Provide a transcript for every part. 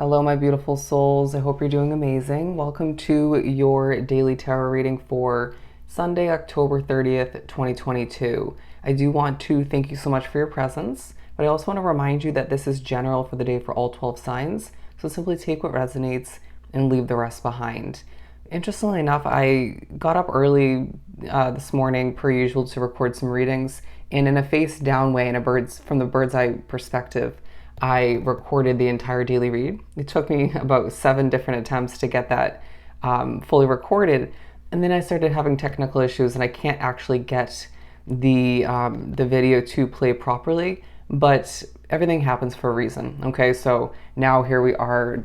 Hello, my beautiful souls. I hope you're doing amazing. Welcome to your daily tarot reading for Sunday, October 30th, 2022. I do want to thank you so much for your presence, but I also want to remind you that this is general for the day for all 12 signs. So simply take what resonates and leave the rest behind. Interestingly enough, I got up early this morning, per usual, to record some readings, and in a face down way, from the bird's eye perspective, I recorded the entire daily read. It took me about 7 different attempts to get that fully recorded, and then I started having technical issues, and I can't actually get the video to play properly. But everything happens for a reason. Okay, so now here we are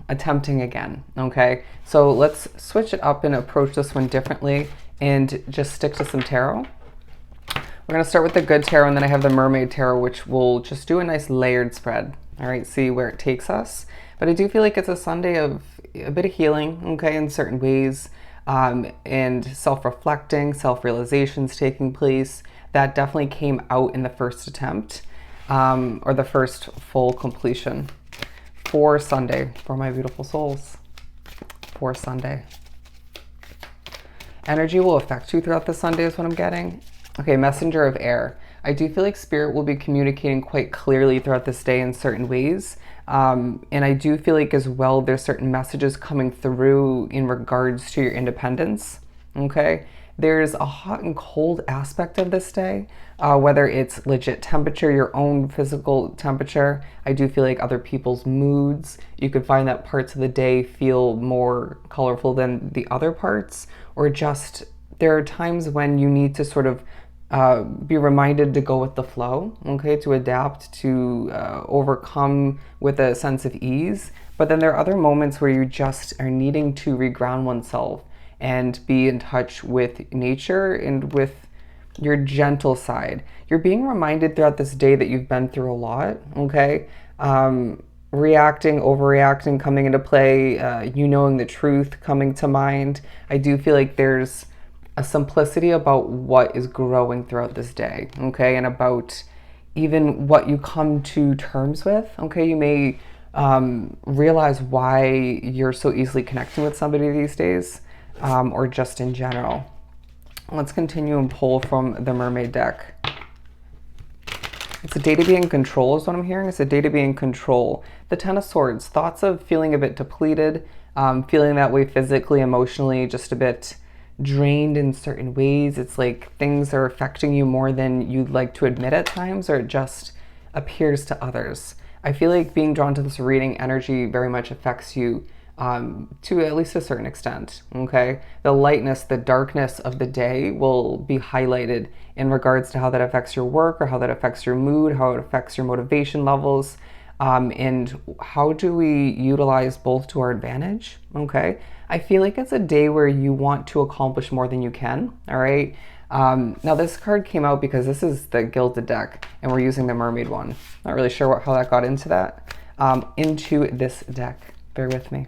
attempting again. Okay, so let's switch it up and approach this one differently, and just stick to some tarot. We're going to start with the good tarot, and then I have the mermaid tarot, which will just do a nice layered spread. All right, see where it takes us. But I do feel like it's a Sunday of a bit of healing, okay, in certain ways, and self-reflecting, self-realizations taking place. That definitely came out in the first attempt, or the first full completion for Sunday, for my beautiful souls, for Sunday. Energy will affect you throughout the Sunday is what I'm getting. Okay, messenger of air. I do feel like spirit will be communicating quite clearly throughout this day in certain ways. And I do feel like as well, there's certain messages coming through in regards to your independence. Okay, there's a hot and cold aspect of this day, whether it's legit temperature, your own physical temperature. I do feel like other people's moods. You could find that parts of the day feel more colorful than the other parts, or just there are times when you need to sort of be reminded to go with the flow, okay, to adapt, to overcome with a sense of ease. But then there are other moments where you just are needing to reground oneself and be in touch with nature and with your gentle side. You're being reminded throughout this day that you've been through a lot, okay? Reacting, overreacting coming into play, you knowing the truth coming to mind. I do feel like there's a simplicity about what is growing throughout this day, okay, and about even what you come to terms with, okay. You may realize why you're so easily connecting with somebody these days, or just in general. Let's continue and pull from the mermaid deck. It's a day to be in control is what I'm hearing. It's a day to be in control. The Ten of Swords, thoughts of feeling a bit depleted, feeling that way physically, emotionally, just a bit drained in certain ways. It's like things are affecting you more than you'd like to admit at times, or it just appears to others. I feel like being drawn to this reading energy very much affects you to at least a certain extent, okay? The lightness, the darkness of the day will be highlighted in regards to how that affects your work, or how that affects your mood, how it affects your motivation levels, and how do we utilize both to our advantage, okay? I feel like it's a day where you want to accomplish more than you can, all right? Now this card came out because this is the Gilded deck, and we're using the Mermaid one. Not really sure how that got into that, into this deck. Bear with me.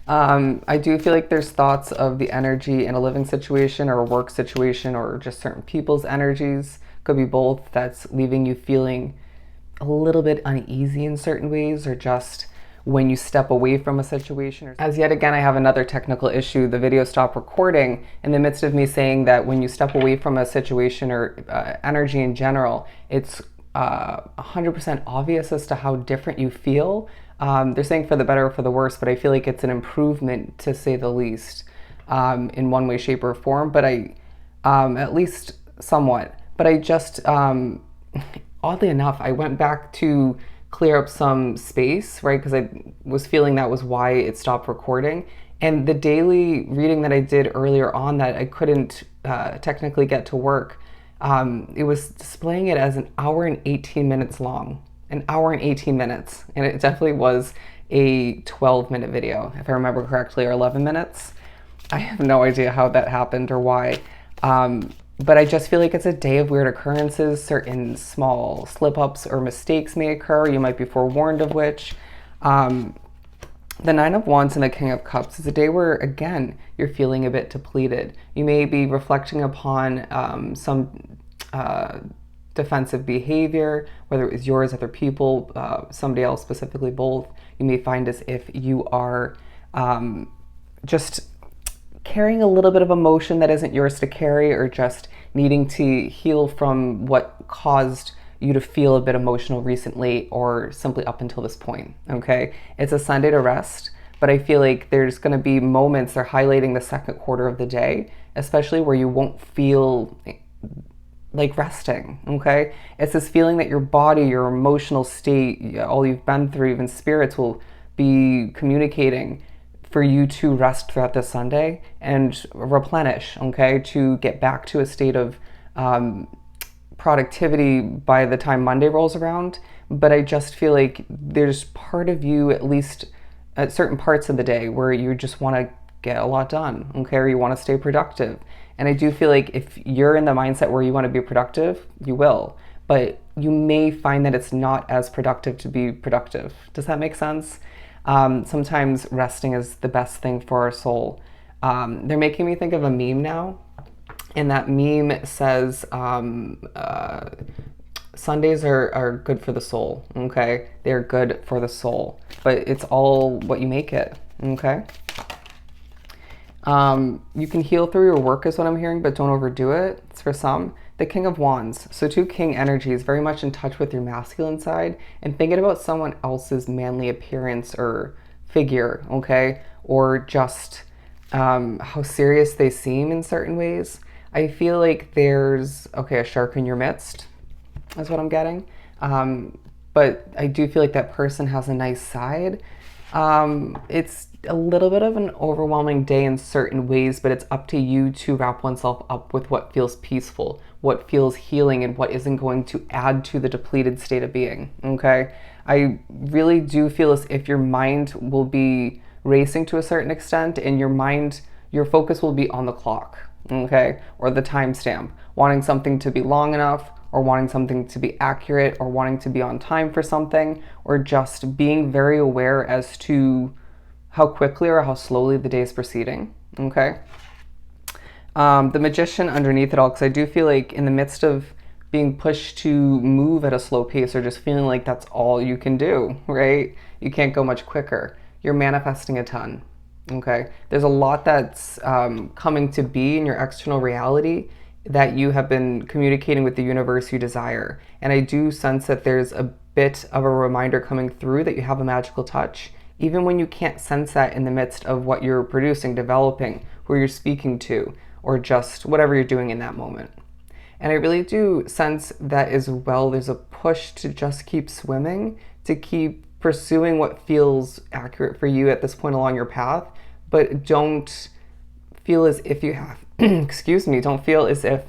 I do feel like there's thoughts of the energy in a living situation or a work situation, or just certain people's energies. Could be both. That's leaving you feeling a little bit uneasy in certain ways, or just when you step away from a situation. As yet again, I have another technical issue. The video stopped recording in the midst of me saying that when you step away from a situation or energy in general, it's 100% obvious as to how different you feel. They're saying for the better or for the worse, but I feel like it's an improvement, to say the least, in one way, shape, or form, but at least somewhat. But I just, oddly enough, I went back to clear up some space, right? Because I was feeling that was why it stopped recording. And the daily reading that I did earlier on that I couldn't technically get to work, it was displaying it as an hour and 18 minutes long. An hour and 18 minutes. And it definitely was a 12-minute video, if I remember correctly, or 11 minutes. I have no idea how that happened or why. But I just feel like it's a day of weird occurrences. Certain small slip-ups or mistakes may occur. You might be forewarned of which. The Nine of Wands and the King of Cups is a day where, again, you're feeling a bit depleted. You may be reflecting upon some defensive behavior, whether it was yours, other people, somebody else, specifically both. You may find as if you are just carrying a little bit of emotion that isn't yours to carry, or just needing to heal from what caused you to feel a bit emotional recently, or simply up until this point. Okay, it's a Sunday to rest, but I feel like there's going to be moments, they're highlighting the second quarter of the day, especially where you won't feel like resting. Okay, it's this feeling that your body, your emotional state, all you've been through, even spirits will be communicating for you to rest throughout this Sunday and replenish, okay, to get back to a state of productivity by the time Monday rolls around. But I just feel like there's part of you, at least at certain parts of the day, where you just want to get a lot done, okay, or you want to stay productive. And I do feel like if you're in the mindset where you want to be productive, you will. But you may find that it's not as productive to be productive. Does that make sense? Sometimes resting is the best thing for our soul. They're making me think of a meme now, and that meme says Sundays are good for the soul, okay? They're good for the soul, but it's all what you make it, okay? You can heal through your work is what I'm hearing, but don't overdo it. It's for some. The King of Wands. So 2 King energies, very much in touch with your masculine side and thinking about someone else's manly appearance or figure, okay? Or just how serious they seem in certain ways. I feel like there's, okay, a shark in your midst is what I'm getting. But I do feel like that person has a nice side. It's a little bit of an overwhelming day in certain ways, but it's up to you to wrap oneself up with what feels peaceful, what feels healing, and what isn't going to add to the depleted state of being, okay? I really do feel as if your mind will be racing to a certain extent, and your focus will be on the clock, okay? Or the timestamp, wanting something to be long enough, or wanting something to be accurate, or wanting to be on time for something, or just being very aware as to how quickly or how slowly the day is proceeding, okay? The Magician underneath it all, because I do feel like in the midst of being pushed to move at a slow pace, or just feeling like that's all you can do, right? You can't go much quicker. You're manifesting a ton, okay? There's a lot that's coming to be in your external reality that you have been communicating with the universe you desire. And I do sense that there's a bit of a reminder coming through that you have a magical touch, even when you can't sense that in the midst of what you're producing, developing, who you're speaking to, or just whatever you're doing in that moment. And I really do sense that as well, there's a push to just keep swimming, to keep pursuing what feels accurate for you at this point along your path, but don't feel as if you have, excuse me, don't feel as if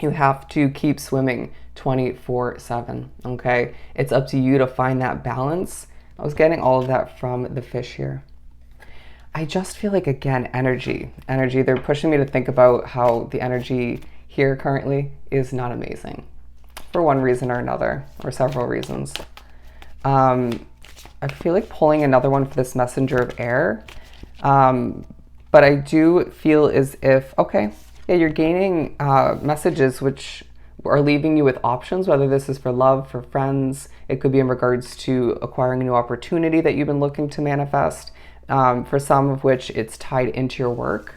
you have to keep swimming 24/7, okay? It's up to you to find that balance. I was getting all of that from the fish here. I just feel like, again, energy. They're pushing me to think about how the energy here currently is not amazing for one reason or another, or several reasons. I feel like pulling another one for this messenger of air. But I do feel as if, okay, yeah, you're gaining messages which are leaving you with options, whether this is for love, for friends. It could be in regards to acquiring a new opportunity that you've been looking to manifest, for some of which it's tied into your work,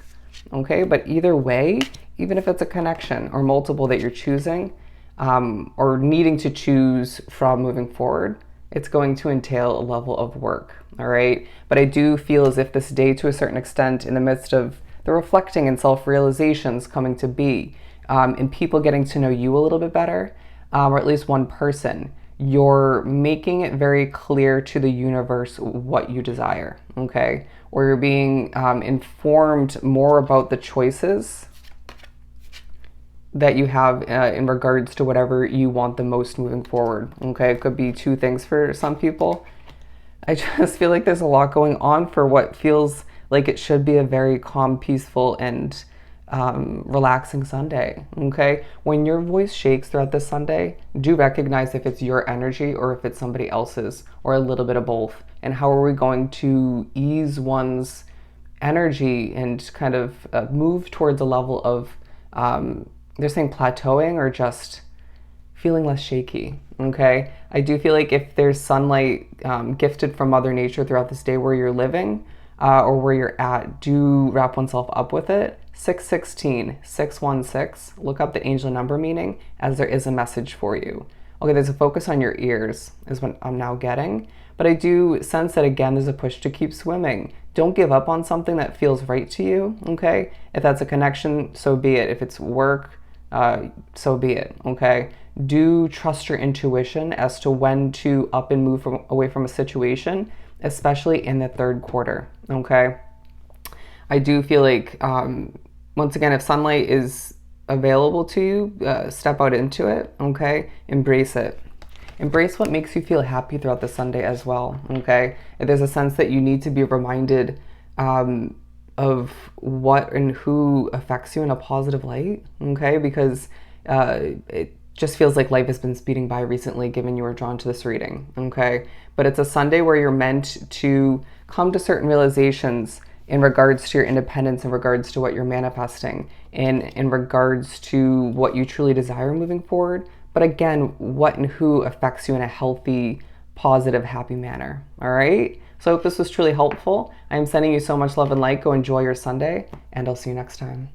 okay? But either way, even if it's a connection or multiple that you're choosing, or needing to choose from moving forward, it's going to entail a level of work, all right? But I do feel as if this day, to a certain extent, in the midst of the reflecting and self-realizations coming to be, and people getting to know you a little bit better, or at least one person, you're making it very clear to the universe what you desire, okay? Or you're being informed more about the choices that you have in regards to whatever you want the most moving forward, okay? It could be 2 things for some people. I just feel like there's a lot going on for what feels like it should be a very calm, peaceful, and relaxing Sunday, okay? When your voice shakes throughout this Sunday, do recognize if it's your energy or if it's somebody else's, or a little bit of both. And how are we going to ease one's energy and kind of move towards a level of, they're saying plateauing, or just feeling less shaky. Okay, I do feel like if there's sunlight gifted from Mother Nature throughout this day where you're living or where you're at, do wrap oneself up with it. 616, 616, look up the angel number meaning, as there is a message for you. Okay, there's a focus on your ears, is what I'm now getting. But I do sense that, again, there's a push to keep swimming. Don't give up on something that feels right to you, okay? If that's a connection, so be it. If it's work, so be it, okay? Do trust your intuition as to when to up and move away from a situation, especially in the third quarter, okay? I do feel like, once again, if sunlight is available to you, step out into it, okay? Embrace it. Embrace what makes you feel happy throughout the Sunday as well, okay? If there's a sense that you need to be reminded of what and who affects you in a positive light, okay? Because it just feels like life has been speeding by recently given you were drawn to this reading, okay? But it's a Sunday where you're meant to come to certain realizations in regards to your independence, in regards to what you're manifesting, in regards to what you truly desire moving forward. But again, what and who affects you in a healthy, positive, happy manner. All right? So I hope this was truly helpful. I'm sending you so much love and light. Go enjoy your Sunday, and I'll see you next time.